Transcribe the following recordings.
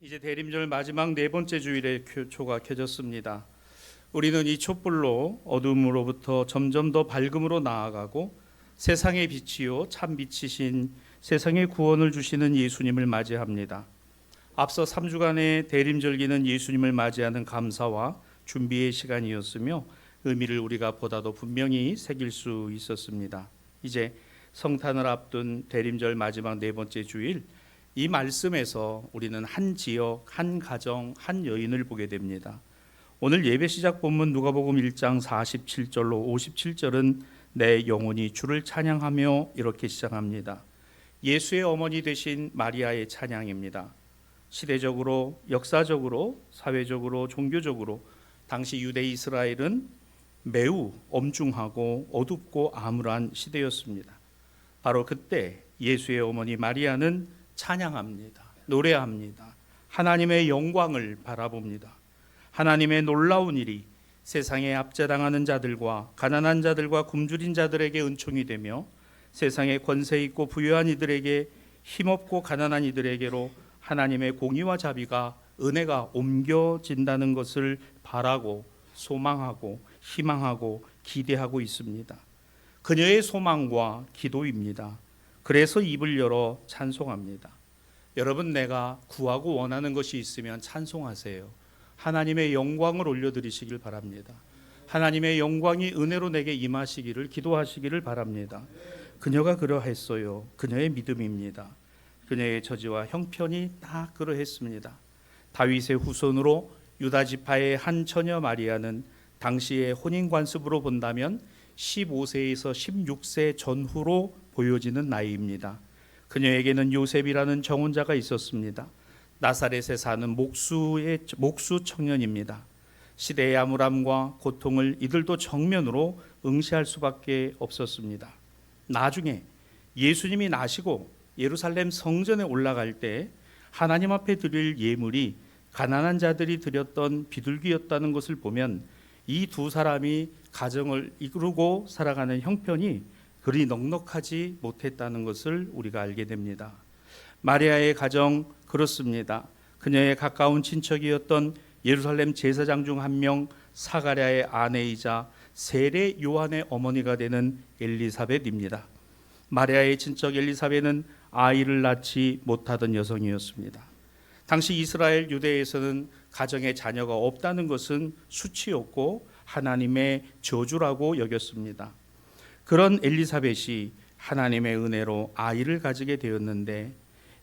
이제 대림절 마지막 네 번째 주일에 초가 켜졌습니다. 우리는 이 촛불로 어둠으로부터 점점 더 밝음으로 나아가고 세상의 빛이요 참 빛이신 세상의 구원을 주시는 예수님을 맞이합니다. 앞서 3주간의 대림절기는 예수님을 맞이하는 감사와 준비의 시간이었으며 의미를 우리가 보다도 분명히 새길 수 있었습니다. 이제 성탄을 앞둔 대림절 마지막 네 번째 주일, 이 말씀에서 우리는 한 지역, 한 가정, 한 여인을 보게 됩니다. 오늘 예배 시작 본문 누가복음 1장 47절로 57절은 내 영혼이 주를 찬양하며 이렇게 시작합니다. 예수의 어머니 되신 마리아의 찬양입니다. 시대적으로, 역사적으로, 사회적으로, 종교적으로 당시 유대 이스라엘은 매우 엄중하고 어둡고 암울한 시대였습니다. 바로 그때 예수의 어머니 마리아는 찬양합니다. 노래합니다. 하나님의 영광을 바라봅니다. 하나님의 놀라운 일이 세상에 압제당하는 자들과 가난한 자들과 굶주린 자들에게 은총이 되며 세상에 권세 있고 부유한 이들에게 힘없고 가난한 이들에게로 하나님의 공의와 자비가 은혜가 옮겨진다는 것을 바라고 소망하고 희망하고 기대하고 있습니다. 그녀의 소망과 기도입니다. 그래서 입을 열어 찬송합니다. 여러분, 내가 구하고 원하는 것이 있으면 찬송하세요. 하나님의 영광을 올려드리시길 바랍니다. 하나님의 영광이 은혜로 내게 임하시기를 기도하시기를 바랍니다. 그녀가 그러했어요. 그녀의 믿음입니다. 그녀의 처지와 형편이 다 그러했습니다. 다윗의 후손으로 유다 지파의 한 처녀 마리아는 당시의 혼인 관습으로 본다면 15세에서 16세 전후로 보여지는 나이입니다. 그녀에게는 요셉이라는 정혼자가 있었습니다. 나사렛에 사는 목수 청년입니다. 시대의 암울함과 고통을 이들도 정면으로 응시할 수밖에 없었습니다. 나중에 예수님이 나시고 예루살렘 성전에 올라갈 때 하나님 앞에 드릴 예물이 가난한 자들이 드렸던 비둘기였다는 것을 보면 이 두 사람이 가정을 이루고 살아가는 형편이 그리 넉넉하지 못했다는 것을 우리가 알게 됩니다. 마리아의 가정 그렇습니다. 그녀의 가까운 친척이었던 예루살렘 제사장 중 한 명 사가랴의 아내이자 세례 요한의 어머니가 되는 엘리사벳입니다. 마리아의 친척 엘리사벳은 아이를 낳지 못하던 여성이었습니다. 당시 이스라엘 유대에서는 가정에 자녀가 없다는 것은 수치였고 하나님의 저주라고 여겼습니다. 그런 엘리사벳이 하나님의 은혜로 아이를 가지게 되었는데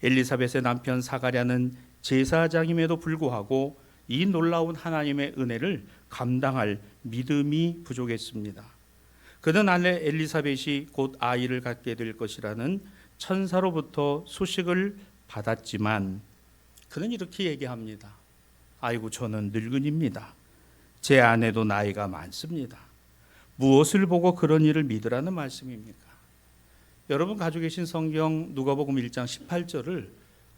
엘리사벳의 남편 사가랴는 제사장임에도 불구하고 이 놀라운 하나님의 은혜를 감당할 믿음이 부족했습니다. 그는 아내 엘리사벳이 곧 아이를 갖게 될 것이라는 천사로부터 소식을 받았지만 그는 이렇게 얘기합니다. 아이고, 저는 늙은입니다. 제 아내도 나이가 많습니다. 무엇을 보고 그런 일을 믿으라는 말씀입니까? 여러분 가지고 계신 성경 누가복음 1장 18절을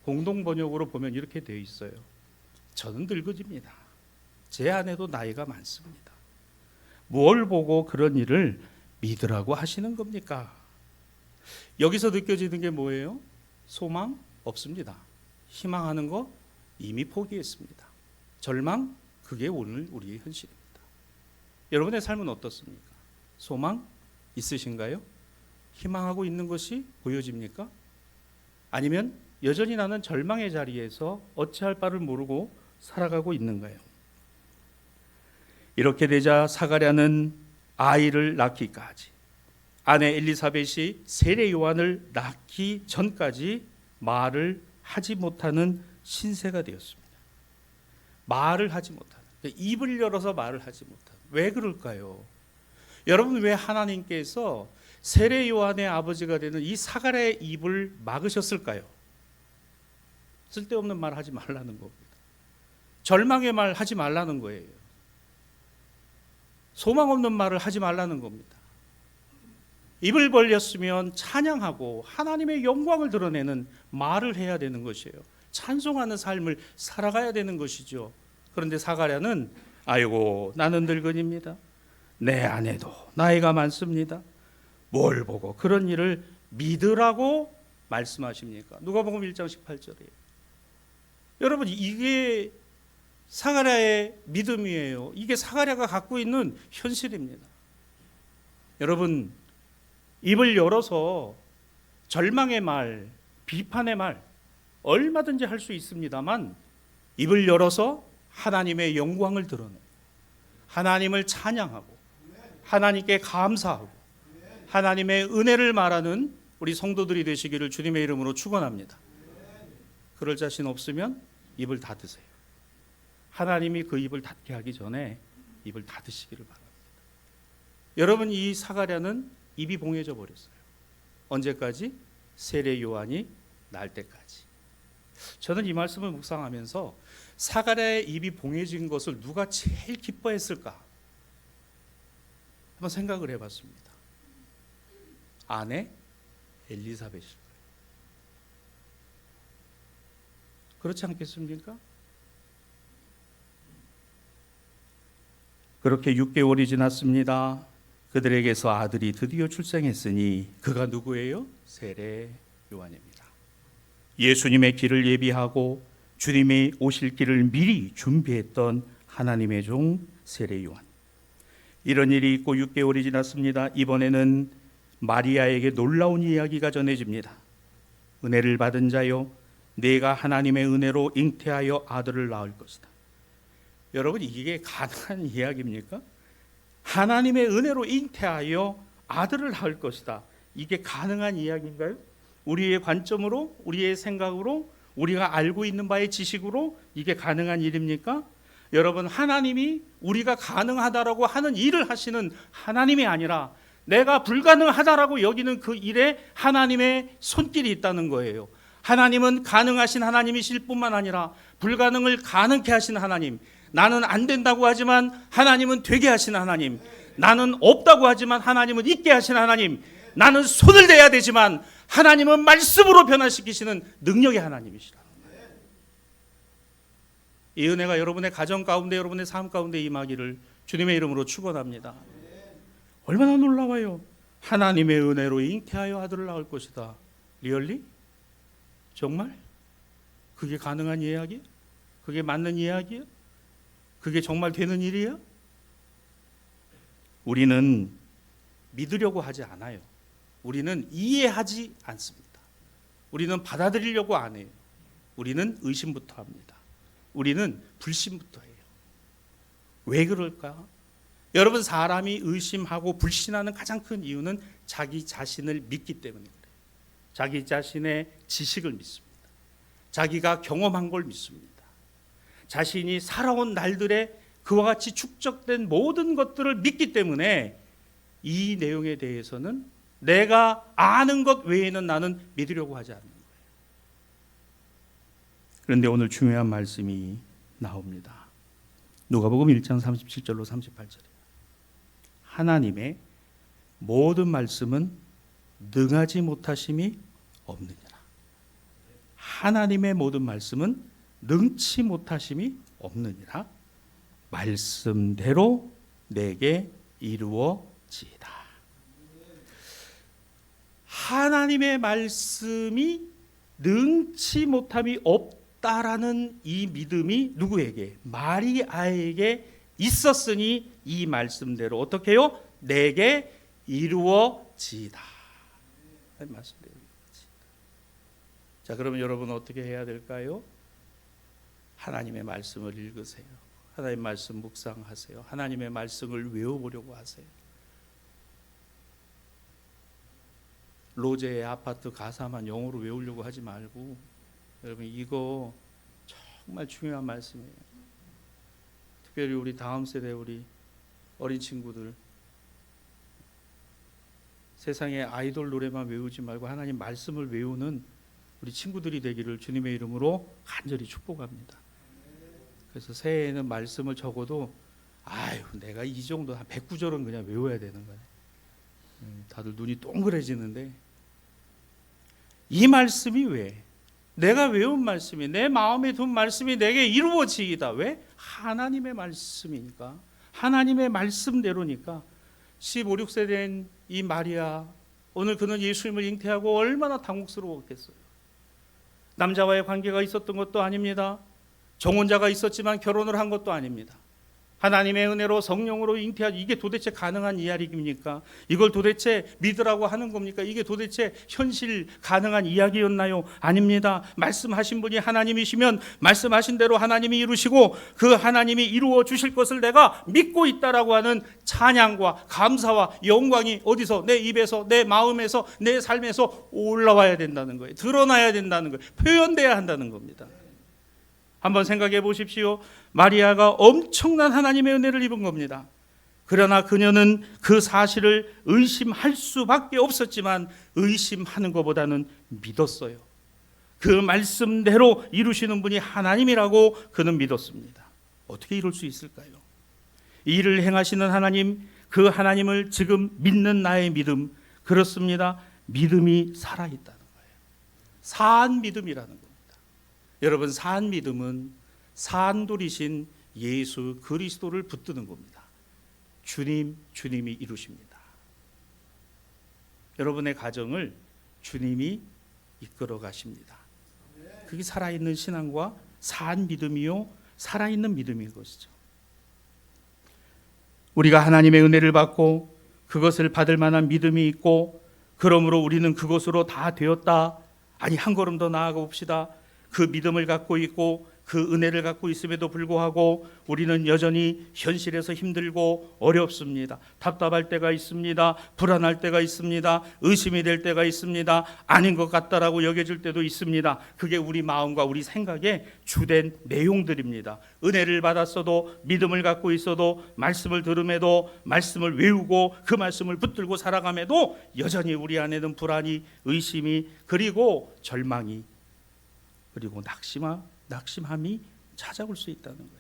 공동 번역으로 보면 이렇게 되어 있어요. 저는 늙은입니다. 제 아내도 나이가 많습니다. 뭘 보고 그런 일을 믿으라고 하시는 겁니까? 여기서 느껴지는 게 뭐예요? 소망 없습니다. 희망하는 거 이미 포기했습니다. 절망, 그게 오늘 우리의 현실입니다. 여러분의 삶은 어떻습니까? 소망 있으신가요? 희망하고 있는 것이 보여집니까? 아니면 여전히 나는 절망의 자리에서 어찌할 바를 모르고 살아가고 있는가요? 이렇게 되자 사가랴는 아이를 낳기까지, 아내 엘리사벳이 세례 요한을 낳기 전까지 말을 하지 못하는 신세가 되었습니다. 말을 하지 못하는, 입을 열어서 말을 하지 못하는. 왜 그럴까요? 여러분, 왜 하나님께서 세례 요한의 아버지가 되는 이 사가랴의 입을 막으셨을까요? 쓸데없는 말 하지 말라는 겁니다. 절망의 말 하지 말라는 거예요. 소망 없는 말을 하지 말라는 겁니다. 입을 벌렸으면 찬양하고 하나님의 영광을 드러내는 말을 해야 되는 것이에요. 찬송하는 삶을 살아가야 되는 것이죠. 그런데 사가랴는 아이고, 나는 늙은입니다. 내 아내도 나이가 많습니다. 뭘 보고 그런 일을 믿으라고 말씀하십니까? 누가복음 1장 18절이에요. 여러분, 이게 사가랴의 믿음이에요. 이게 사가랴가 갖고 있는 현실입니다. 여러분, 입을 열어서 절망의 말, 비판의 말 얼마든지 할 수 있습니다만, 입을 열어서 하나님의 영광을 드러내고 하나님을 찬양하고 하나님께 감사하고 하나님의 은혜를 말하는 우리 성도들이 되시기를 주님의 이름으로 축원합니다. 그럴 자신 없으면 입을 닫으세요. 하나님이 그 입을 닫게 하기 전에 입을 닫으시기를 바랍니다. 여러분, 이 사가랴는 입이 봉해져 버렸어요. 언제까지? 세례 요한이 날 때까지. 저는 이 말씀을 묵상하면서 사가랴의 입이 봉해진 것을 누가 제일 기뻐했을까? 한번 생각을 해봤습니다. 아내 엘리사벳일 거예요. 그렇지 않겠습니까? 그렇게 6개월이 지났습니다. 그들에게서 아들이 드디어 출생했으니 그가 누구예요? 세례 요한입니다. 예수님의 길을 예비하고 주님이 오실 길을 미리 준비했던 하나님의 종 세례 요한. 이런 일이 있고 6개월이 지났습니다. 이번에는 마리아에게 놀라운 이야기가 전해집니다. 은혜를 받은 자여, 네가 하나님의 은혜로 잉태하여 아들을 낳을 것이다. 여러분, 이게 가능한 이야기입니까? 하나님의 은혜로 잉태하여 아들을 낳을 것이다. 이게 가능한 이야기인가요? 우리의 관점으로, 우리의 생각으로, 우리가 알고 있는 바의 지식으로 이게 가능한 일입니까? 여러분, 하나님이 우리가 가능하다라고 하는 일을 하시는 하나님이 아니라 내가 불가능하다라고 여기는 그 일에 하나님의 손길이 있다는 거예요. 하나님은 가능하신 하나님이실 뿐만 아니라 불가능을 가능케 하신 하나님. 나는 안 된다고 하지만 하나님은 되게 하신 하나님. 나는 없다고 하지만 하나님은 있게 하신 하나님. 나는 손을 대야 되지만 하나님은 말씀으로 변화시키시는 능력의 하나님이시라. 이 은혜가 여러분의 가정 가운데, 여러분의 삶 가운데 임하기를 주님의 이름으로 축원합니다. 얼마나 놀라워요. 하나님의 은혜로 잉태하여 아들을 낳을 것이다. 리얼리? 정말? 그게 가능한 이야기? 그게 맞는 이야기야? 그게 정말 되는 일이야? 우리는 믿으려고 하지 않아요. 우리는 이해하지 않습니다. 우리는 받아들이려고 안 해요. 우리는 의심부터 합니다. 우리는 불신부터 해요. 왜 그럴까? 여러분, 사람이 의심하고 불신하는 가장 큰 이유는 자기 자신을 믿기 때문에 그래요. 자기 자신의 지식을 믿습니다. 자기가 경험한 걸 믿습니다. 자신이 살아온 날들에 그와 같이 축적된 모든 것들을 믿기 때문에 이 내용에 대해서는 내가 아는 것 외에는 나는 믿으려고 하지 않는 거예요. 그런데 오늘 중요한 말씀이 나옵니다. 누가복음 1장 37절로 38절이에요. 하나님의 모든 말씀은 능하지 못하심이 없느니라. 하나님의 모든 말씀은 능치 못하심이 없느니라. 말씀대로 내게 이루어지이다. 하나님의 말씀이 능치 못함이 없다라는 이 믿음이 누구에게? 마리아에게 있었으니 이 말씀대로 어떻게 해요? 내게 이루어지이다. 말씀대로 이루어지이다. 자, 그러면 여러분 어떻게 해야 될까요? 하나님의 말씀을 읽으세요. 하나님의 말씀 묵상하세요. 하나님의 말씀을 외워보려고 하세요. 로제의 아파트 가사만 영어로 외우려고 하지 말고, 여러분, 이거 정말 중요한 말씀이에요. 특별히 우리 다음 세대, 우리 어린 친구들, 세상의 아이돌 노래만 외우지 말고 하나님 말씀을 외우는 우리 친구들이 되기를 주님의 이름으로 간절히 축복합니다. 그래서 새해에는 말씀을 적어도 아유, 내가 이 정도 한 109절은 그냥 외워야 되는 거네. 다들 눈이 동그래지는데, 이 말씀이 왜? 내가 외운 말씀이, 내 마음에 둔 말씀이 내게 이루어지이다. 왜? 하나님의 말씀이니까. 하나님의 말씀대로니까. 15, 16세 된 이 마리아, 오늘 그는 예수님을 잉태하고 얼마나 당혹스러웠겠어요. 남자와의 관계가 있었던 것도 아닙니다. 정혼자가 있었지만 결혼을 한 것도 아닙니다. 하나님의 은혜로 성령으로 잉태하지, 이게 도대체 가능한 이야기입니까? 이걸 도대체 믿으라고 하는 겁니까? 이게 도대체 현실 가능한 이야기였나요? 아닙니다. 말씀하신 분이 하나님이시면 말씀하신 대로 하나님이 이루시고 그 하나님이 이루어 주실 것을 내가 믿고 있다라고 하는 찬양과 감사와 영광이 어디서? 내 입에서, 내 마음에서, 내 삶에서 올라와야 된다는 거예요. 드러나야 된다는 거예요. 표현돼야 한다는 겁니다. 한번 생각해 보십시오. 마리아가 엄청난 하나님의 은혜를 입은 겁니다. 그러나 그녀는 그 사실을 의심할 수밖에 없었지만 의심하는 것보다는 믿었어요. 그 말씀대로 이루시는 분이 하나님이라고 그는 믿었습니다. 어떻게 이룰 수 있을까요? 이 일을 행하시는 하나님, 그 하나님을 지금 믿는 나의 믿음, 그렇습니다. 믿음이 살아있다는 거예요. 산 믿음이라는 겁니다. 여러분, 산 믿음은 산돌이신 예수 그리스도를 붙드는 겁니다. 주님이 이루십니다. 여러분의 가정을 주님이 이끌어 가십니다. 그게 살아있는 신앙과 산 믿음이요, 살아있는 믿음인 것이죠. 우리가 하나님의 은혜를 받고 그것을 받을 만한 믿음이 있고, 그러므로 우리는 그것으로 다 되었다. 아니, 한 걸음 더 나아가 봅시다. 그 믿음을 갖고 있고 그 은혜를 갖고 있음에도 불구하고 우리는 여전히 현실에서 힘들고 어렵습니다. 답답할 때가 있습니다. 불안할 때가 있습니다. 의심이 될 때가 있습니다. 아닌 것 같다라고 여겨질 때도 있습니다. 그게 우리 마음과 우리 생각의 주된 내용들입니다. 은혜를 받았어도, 믿음을 갖고 있어도, 말씀을 들음에도, 말씀을 외우고 그 말씀을 붙들고 살아감에도 여전히 우리 안에는 불안이, 의심이, 그리고 절망이, 그리고 낙심함이 찾아올 수 있다는 거예요.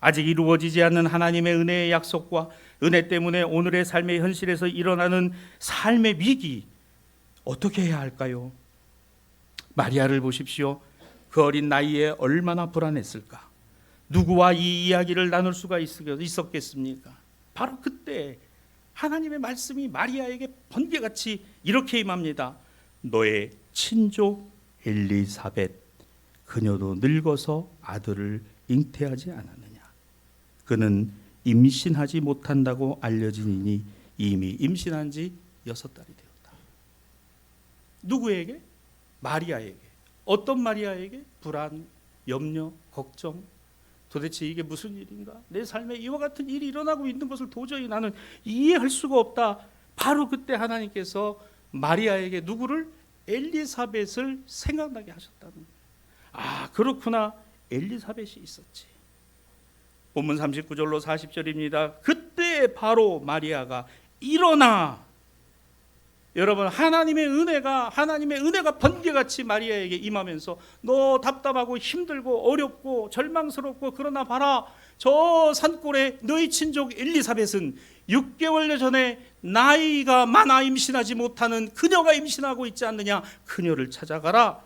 아직 이루어지지 않는 하나님의 은혜의 약속과 은혜 때문에 오늘의 삶의 현실에서 일어나는 삶의 위기, 어떻게 해야 할까요? 마리아를 보십시오. 그 어린 나이에 얼마나 불안했을까? 누구와 이 이야기를 나눌 수가 있었겠습니까? 바로 그때 하나님의 말씀이 마리아에게 번개같이 이렇게 임합니다. 너의 친족 엘리사벳, 그녀도 늙어서 아들을 잉태하지 않았느냐. 그는 임신하지 못한다고 알려지니 이미 임신한 지 6달이 되었다. 누구에게? 마리아에게. 어떤 마리아에게? 불안, 염려, 걱정. 도대체 이게 무슨 일인가? 내 삶에 이와 같은 일이 일어나고 있는 것을 도저히 나는 이해할 수가 없다. 바로 그때 하나님께서 마리아에게 누구를? 엘리사벳을 생각나게 하셨다는 거예요. 아, 그렇구나. 엘리사벳이 있었지. 본문 39절로 40절입니다. 그때 바로 마리아가 일어나. 여러분, 하나님의 은혜가 번개같이 마리아에게 임하면서 너 답답하고 힘들고 어렵고 절망스럽고, 그러나 봐라, 저 산골에 너희 친족 엘리사벳은 6개월 전에 나이가 많아 임신하지 못하는 그녀가 임신하고 있지 않느냐. 그녀를 찾아가라.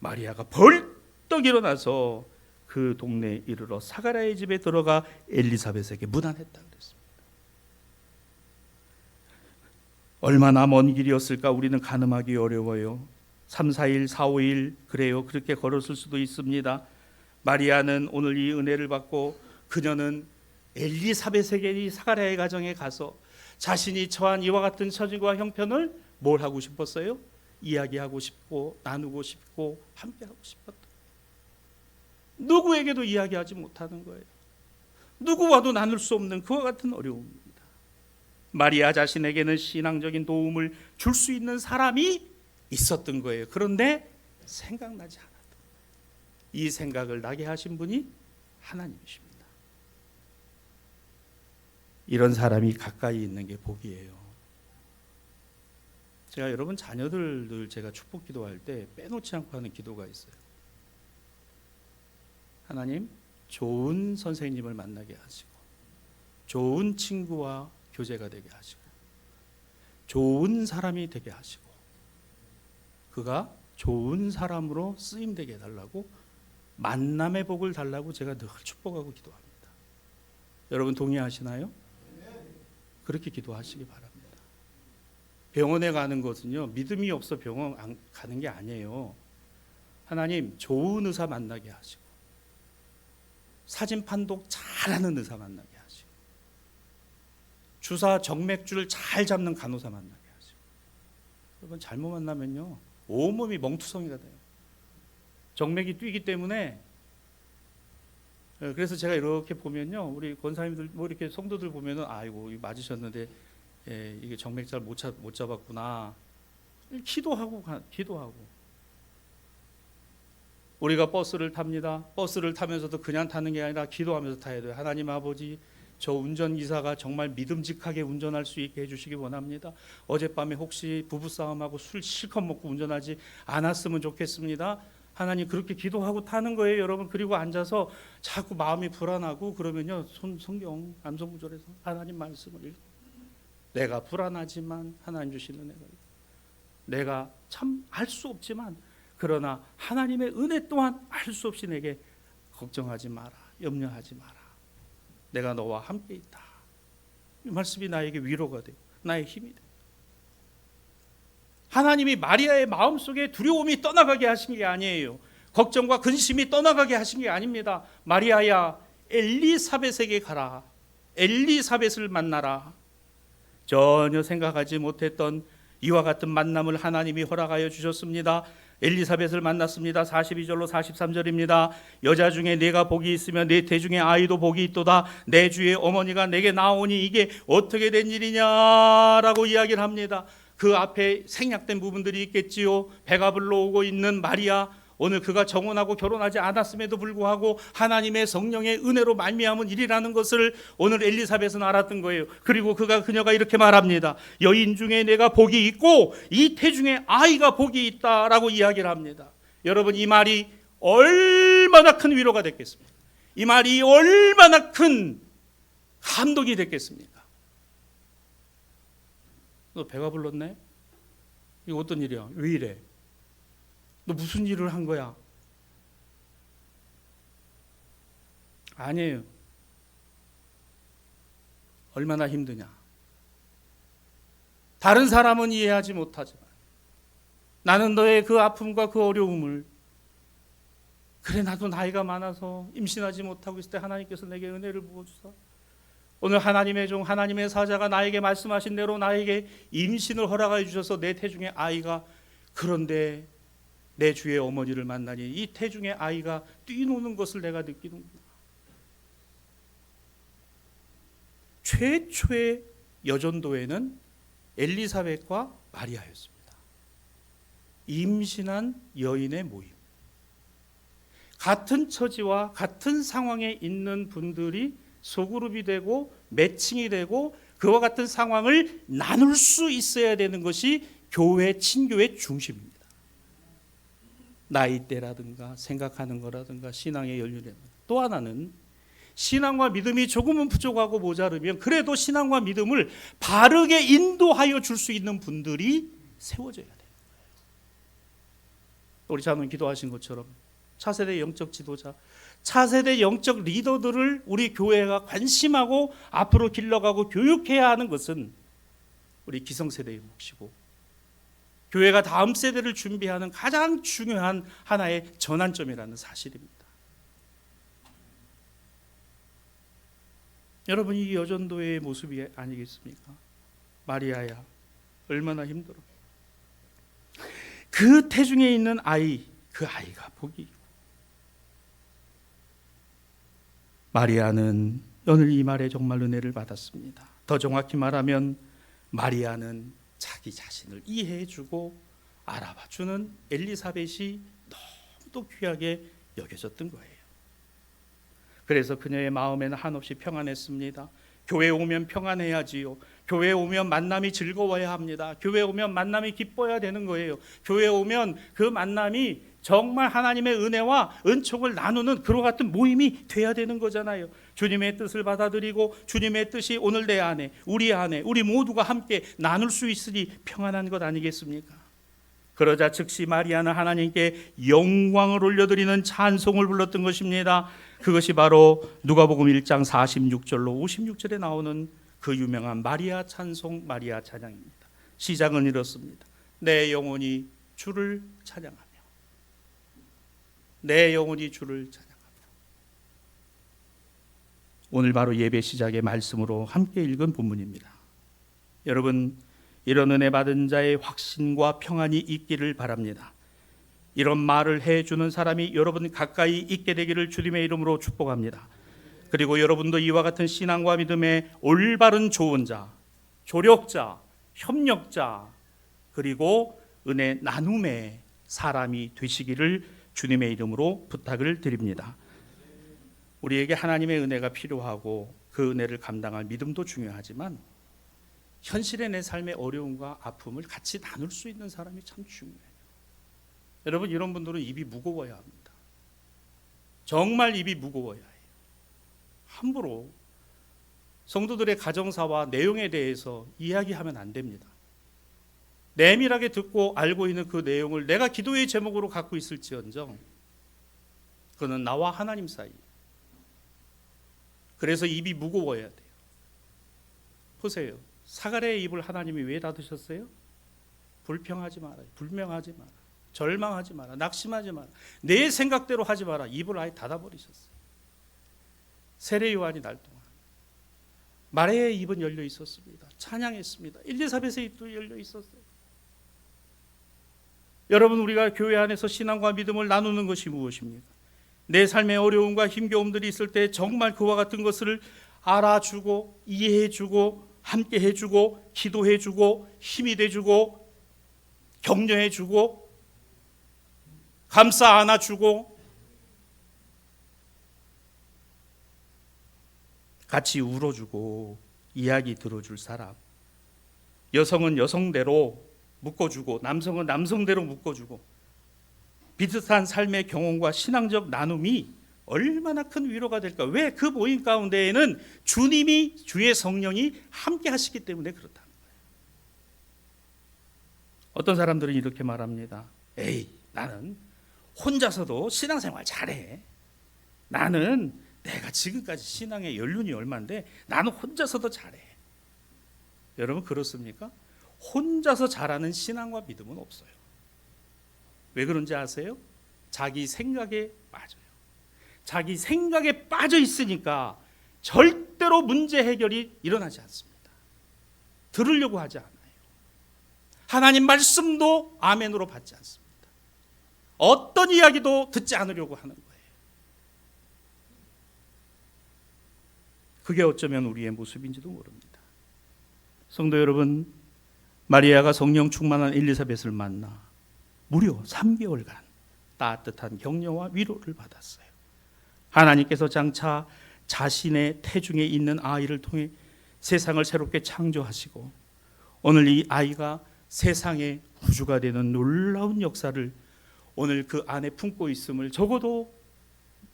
마리아가 벌떡 일어나서 그 동네에 이르러 사가랴의 집에 들어가 엘리사벳에게 문안했다 그랬습니다. 얼마나 먼 길이었을까 우리는 가늠하기 어려워요. 3, 4일, 4, 5일 그래요. 그렇게 걸었을 수도 있습니다. 마리아는 오늘 이 은혜를 받고 그녀는 엘리사벳에게 이 사가랴의 가정에 가서 자신이 처한 이와 같은 처지와 형편을 뭘 하고 싶었어요? 이야기하고 싶고 나누고 싶고 함께하고 싶었다. 누구에게도 이야기하지 못하는 거예요. 누구와도 나눌 수 없는 그와 같은 어려움입니다. 마리아 자신에게는 신앙적인 도움을 줄 수 있는 사람이 있었던 거예요. 그런데 생각나지 않았던 거예요. 이 생각을 나게 하신 분이 하나님이십니다. 이런 사람이 가까이 있는 게 복이에요. 제가 여러분 자녀들 제가 축복 기도할 때 빼놓지 않고 하는 기도가 있어요. 하나님, 좋은 선생님을 만나게 하시고, 좋은 친구와 교제가 되게 하시고, 좋은 사람이 되게 하시고, 그가 좋은 사람으로 쓰임되게 해달라고, 만남의 복을 달라고 제가 늘 축복하고 기도합니다. 여러분 동의하시나요? 그렇게 기도하시기 바랍니다. 병원에 가는 것은요, 믿음이 없어 병원 가는 게 아니에요. 하나님, 좋은 의사 만나게 하시고, 사진 판독 잘하는 의사 만나게 하시고, 주사 정맥줄을 잘 잡는 간호사 만나게 하시고. 여러분, 잘못 만나면요 온몸이 멍투성이가 돼요. 정맥이 뛰기 때문에. 그래서 제가 이렇게 보면요, 우리 권사님들 뭐 이렇게 성도들 보면은 아이고 맞으셨는데 이게 정맥 잘 못 잡았구나. 기도하고. 우리가 버스를 탑니다. 버스를 타면서도 그냥 타는 게 아니라 기도하면서 타야 돼요. 하나님 아버지, 저 운전기사가 정말 믿음직하게 운전할 수 있게 해주시기 원합니다. 어젯밤에 혹시 부부싸움하고 술 실컷 먹고 운전하지 않았으면 좋겠습니다. 하나님, 그렇게 기도하고 타는 거예요, 여러분. 그리고 앉아서 자꾸 마음이 불안하고 그러면요, 성경 암송구절에서 하나님 말씀을 읽고, 내가 불안하지만 하나님 주시는 은혜가 있고, 내가 참 알 수 없지만 그러나 하나님의 은혜 또한 알 수 없이 내게 걱정하지 마라, 염려하지 마라, 내가 너와 함께 있다. 이 말씀이 나에게 위로가 되고 나의 힘이 돼요. 하나님이 마리아의 마음속에 두려움이 떠나가게 하신 게 아니에요. 걱정과 근심이 떠나가게 하신 게 아닙니다. 마리아야, 엘리사벳에게 가라. 엘리사벳을 만나라. 전혀 생각하지 못했던 이와 같은 만남을 하나님이 허락하여 주셨습니다. 엘리사벳을 만났습니다. 42절로 43절입니다. 여자 중에 내가 복이 있으며 내 태중에 아이도 복이 있도다. 내 주의 어머니가 내게 나오니 이게 어떻게 된 일이냐라고 이야기를 합니다. 그 앞에 생략된 부분들이 있겠지요. 배가 불러오고 있는 마리아, 오늘 그가 정혼하고 결혼하지 않았음에도 불구하고 하나님의 성령의 은혜로 말미암은 일이라는 것을 오늘 엘리사벳은 알았던 거예요. 그리고 그녀가 이렇게 말합니다. 여인 중에 내가 복이 있고 이 태중에 아이가 복이 있다라고 이야기를 합니다. 여러분, 이 말이 얼마나 큰 위로가 됐겠습니까? 이 말이 얼마나 큰 감동이 됐겠습니까? 너 배가 불렀네? 이거 어떤 일이야? 왜 이래? 너 무슨 일을 한 거야? 아니에요. 얼마나 힘드냐? 다른 사람은 이해하지 못하지만 나는 너의 그 아픔과 그 어려움을, 그래 나도 나이가 많아서 임신하지 못하고 있을 때 하나님께서 내게 은혜를 부어주사 오늘 하나님의 종, 하나님의 사자가 나에게 말씀하신 대로 나에게 임신을 허락해 주셔서 내 태중에 아이가, 그런데 내 주의 어머니를 만나니 이 태중에 아이가 뛰노는 것을 내가 느끼는구나. 최초의 여전도회는 엘리사벳과 마리아였습니다. 임신한 여인의 모임. 같은 처지와 같은 상황에 있는 분들이 소그룹이 되고 매칭이 되고 그와 같은 상황을 나눌 수 있어야 되는 것이 교회, 친교의 중심입니다. 나이대라든가 생각하는 거라든가 신앙의 연륜이라든가. 또 하나는 신앙과 믿음이 조금은 부족하고 모자르면 그래도 신앙과 믿음을 바르게 인도하여 줄 수 있는 분들이 세워져야 돼요. 우리 자문 기도하신 것처럼 차세대 영적 지도자, 차세대 영적 리더들을 우리 교회가 관심하고 앞으로 길러가고 교육해야 하는 것은 우리 기성세대의 몫이고, 교회가 다음 세대를 준비하는 가장 중요한 하나의 전환점이라는 사실입니다. 여러분, 이 여전도의 모습이 아니겠습니까? 마리아야, 얼마나 힘들어. 그 태중에 있는 아이, 그 아이가 복이 있고, 마리아는 오늘 이 말에 정말 은혜를 받았습니다. 더 정확히 말하면 마리아는 자기 자신을 이해해주고 알아봐주는 엘리사벳이 너무도 귀하게 여겨졌던 거예요. 그래서 그녀의 마음에는 한없이 평안했습니다. 교회에 오면 평안해야지요. 교회에 오면 만남이 즐거워야 합니다. 교회에 오면 만남이 기뻐야 되는 거예요. 교회에 오면 그 만남이 정말 하나님의 은혜와 은총을 나누는 그와 같은 모임이 돼야 되는 거잖아요. 주님의 뜻을 받아들이고 주님의 뜻이 오늘 내 안에, 우리 모두가 함께 나눌 수 있으니 평안한 것 아니겠습니까? 그러자 즉시 마리아는 하나님께 영광을 올려드리는 찬송을 불렀던 것입니다. 그것이 바로 누가복음 1장 46절로 56절에 나오는 그 유명한 마리아 찬송, 마리아 찬양입니다. 시작은 이렇습니다. 내 영혼이 주를 찬양하며, 내 영혼이 주를 찬양하며. 오늘 바로 예배 시작의 말씀으로 함께 읽은 본문입니다. 여러분, 이런 은혜 받은 자의 확신과 평안이 있기를 바랍니다. 이런 말을 해주는 사람이 여러분 가까이 있게 되기를 주님의 이름으로 축복합니다. 그리고 여러분도 이와 같은 신앙과 믿음의 올바른 조언자, 조력자, 협력자, 그리고 은혜 나눔의 사람이 되시기를 주님의 이름으로 부탁을 드립니다. 우리에게 하나님의 은혜가 필요하고 그 은혜를 감당할 믿음도 중요하지만 현실의 내 삶의 어려움과 아픔을 같이 나눌 수 있는 사람이 참 중요해요. 여러분, 이런 분들은 입이 무거워야 합니다. 정말 입이 무거워야 해요. 함부로 성도들의 가정사와 내용에 대해서 이야기하면 안 됩니다. 내밀하게 듣고 알고 있는 그 내용을 내가 기도의 제목으로 갖고 있을지언정 그는 나와 하나님 사이. 그래서 입이 무거워야 돼요. 보세요. 사가랴의 입을 하나님이 왜 닫으셨어요? 불평하지 마라, 불명하지 마라, 절망하지 마라, 낙심하지 마라, 내 생각대로 하지 마라. 입을 아예 닫아버리셨어요. 세례 요한이 날 동안 마리아의 입은 열려 있었습니다. 찬양했습니다. 엘리사벳의 입도 열려 있었어요. 여러분, 우리가 교회 안에서 신앙과 믿음을 나누는 것이 무엇입니까? 내 삶의 어려움과 힘겨움들이 있을 때 정말 그와 같은 것을 알아주고 이해해주고 함께해주고 기도해주고 힘이 돼주고 격려해주고 감싸 안아주고 같이 울어주고 이야기 들어줄 사람. 여성은 여성대로 묶어주고 남성은 남성대로 묶어주고 비슷한 삶의 경험과 신앙적 나눔이 얼마나 큰 위로가 될까. 왜? 그 모임 가운데에는 주님이, 주의 성령이 함께 하시기 때문에 그렇다는 거예요. 어떤 사람들은 이렇게 말합니다. 에이, 나는 혼자서도 신앙생활 잘해. 나는 내가 지금까지 신앙의 연륜이 얼마인데 나는 혼자서도 잘해. 여러분, 그렇습니까? 혼자서 잘하는 신앙과 믿음은 없어요. 왜 그런지 아세요? 자기 생각에 빠져요. 자기 생각에 빠져 있으니까 절대로 문제 해결이 일어나지 않습니다. 들으려고 하지 않아요. 하나님 말씀도 아멘으로 받지 않습니다. 어떤 이야기도 듣지 않으려고 하는 거예요. 그게 어쩌면 우리의 모습인지도 모릅니다. 성도 여러분, 마리아가 성령 충만한 엘리사벳을 만나 무려 3개월간 따뜻한 격려와 위로를 받았어요. 하나님께서 장차 자신의 태중에 있는 아이를 통해 세상을 새롭게 창조하시고 오늘 이 아이가 세상의 구주가 되는 놀라운 역사를 오늘 그 안에 품고 있음을 적어도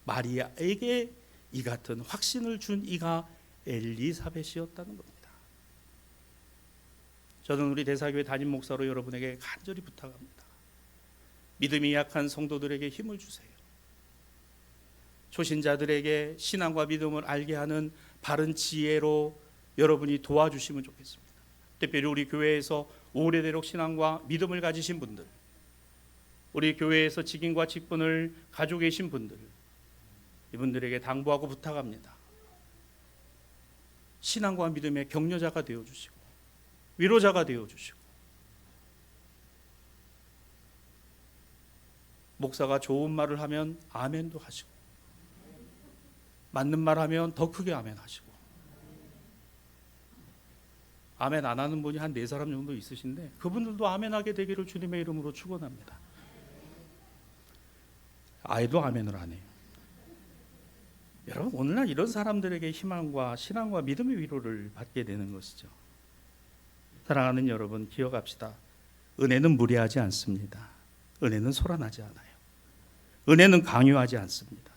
마리아에게 이 같은 확신을 준 이가 엘리사벳이었다는 겁니다. 저는 우리 대사교회 담임 목사로 여러분에게 간절히 부탁합니다. 믿음이 약한 성도들에게 힘을 주세요. 초신자들에게 신앙과 믿음을 알게 하는 바른 지혜로 여러분이 도와주시면 좋겠습니다. 특별히 우리 교회에서 오래도록 신앙과 믿음을 가지신 분들, 우리 교회에서 직인과 직분을 가지고 계신 분들, 이분들에게 당부하고 부탁합니다. 신앙과 믿음의 격려자가 되어주시고 위로자가 되어주시고, 목사가 좋은 말을 하면 아멘도 하시고 맞는 말 하면 더 크게 아멘 하시고, 아멘 안 하는 분이 한 4사람 정도 있으신데 그분들도 아멘하게 되기를 주님의 이름으로 축원합니다. 아이도 아멘을 안 해요. 여러분, 오늘날 이런 사람들에게 희망과 신앙과 믿음의 위로를 받게 되는 것이죠. 사랑하는 여러분, 기억합시다. 은혜는 무례하지 않습니다. 은혜는 소란하지 않아요. 은혜는 강요하지 않습니다.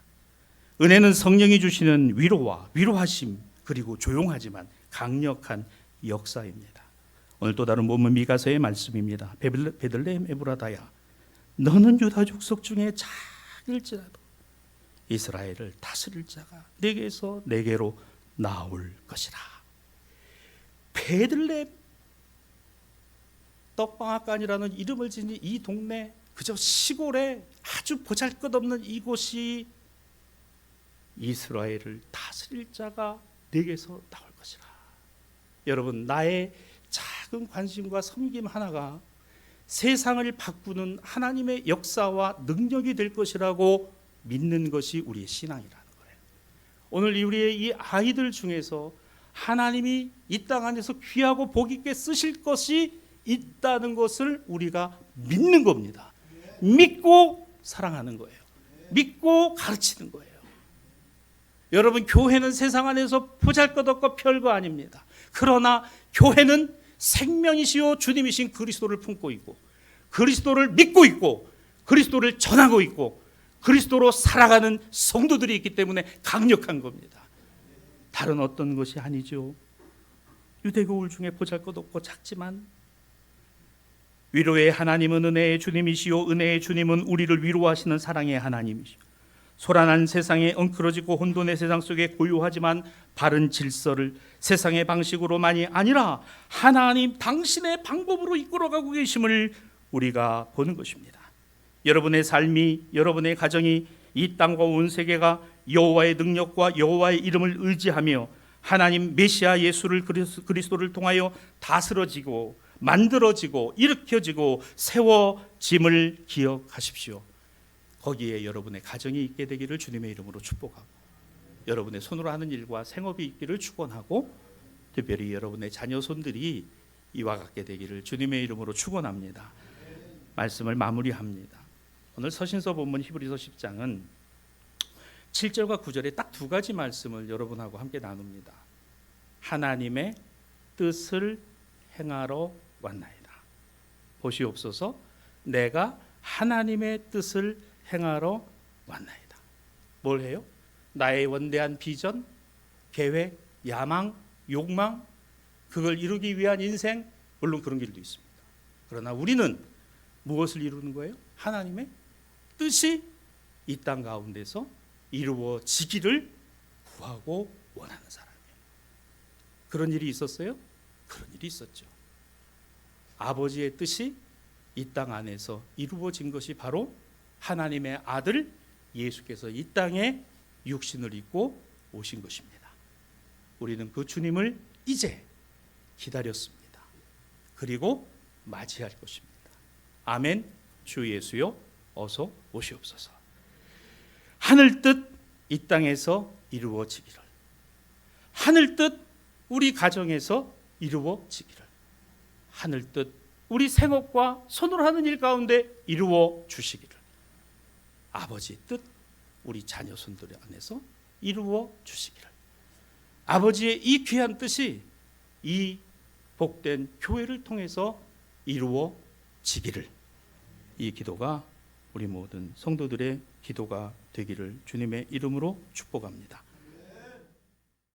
은혜는 성령이 주시는 위로와 위로하심, 그리고 조용하지만 강력한 역사입니다. 오늘 또 다른 본문 미가서의 말씀입니다. 베들레헴 에브라다야, 너는 유다 족속 중에 작을지라도 이스라엘을 다스릴 자가 내게서 내게로 나올 것이라. 베들레헴, 떡방앗간이라는 이름을 지닌 이 동네, 그저 시골에 아주 보잘것없는 이곳이 이스라엘을 다스릴 다스릴 자가 내게서 나올 것이라. 여러분, 나의 작은 관심과 섬김 하나가 세상을 바꾸는 하나님의 역사와 능력이 될 것이라고 믿는 것이 우리의 신앙이라는 거예요. 오늘 우리의 이 아이들 중에서 하나님이 이 땅 안에서 귀하고 복 있게 쓰실 것이 있다는 것을 우리가 믿는 겁니다. 믿고 사랑하는 거예요. 믿고 가르치는 거예요. 여러분, 교회는 세상 안에서 보잘것없고 별거 아닙니다. 그러나 교회는 생명이시요 주님이신 그리스도를 품고 있고, 그리스도를 믿고 있고, 그리스도를 전하고 있고, 그리스도로 살아가는 성도들이 있기 때문에 강력한 겁니다. 다른 어떤 것이 아니죠. 유대교울 중에 보잘것없고 작지만, 위로의 하나님은 은혜의 주님이시요 은혜의 주님은 우리를 위로하시는 사랑의 하나님이시오. 소란한 세상에 엉클어지고 혼돈의 세상 속에 고요하지만 바른 질서를 세상의 방식으로만이 아니라 하나님 당신의 방법으로 이끌어가고 계심을 우리가 보는 것입니다. 여러분의 삶이, 여러분의 가정이 이 땅과 온 세계가 여호와의 능력과 여호와의 이름을 의지하며 하나님 메시아 예수를 그리스도를 통하여 다스러지고 만들어지고 일으켜지고 세워짐을 기억하십시오. 거기에 여러분의 가정이 있게 되기를 주님의 이름으로 축복하고, 여러분의 손으로 하는 일과 생업이 있기를 축원하고, 특별히 여러분의 자녀손들이 이와 같게 되기를 주님의 이름으로 축원합니다. 말씀을 마무리합니다. 오늘 서신서 본문 히브리서 10장은 7절과 9절에 딱 두 가지 말씀을 여러분하고 함께 나눕니다. 하나님의 뜻을 행하러 왔나이다. 보시옵소서, 내가 하나님의 뜻을 행하러 왔나이다. 뭘 해요? 나의 원대한 비전, 계획, 야망, 욕망, 그걸 이루기 위한 인생, 물론 그런 길도 있습니다. 그러나 우리는 무엇을 이루는 거예요? 하나님의 뜻이 이 땅 가운데서 이루어지기를 구하고 원하는 사람이에요. 그런 일이 있었어요? 그런 일이 있었죠. 아버지의 뜻이 이 땅 안에서 이루어진 것이 바로 하나님의 아들 예수께서 이 땅에 육신을 입고 오신 것입니다. 우리는 그 주님을 이제 기다렸습니다. 그리고 맞이할 것입니다. 아멘. 주 예수여 어서 오시옵소서. 하늘 뜻 이 땅에서 이루어지기를, 하늘 뜻 우리 가정에서 이루어지기를, 하늘 뜻 우리 생업과 손으로 하는 일 가운데 이루어 주시기를, 아버지 뜻 우리 자녀손들 안에서 이루어 주시기를, 아버지의 이 귀한 뜻이 이 복된 교회를 통해서 이루어지기를, 이 기도가 우리 모든 성도들의 기도가 되기를 주님의 이름으로 축복합니다.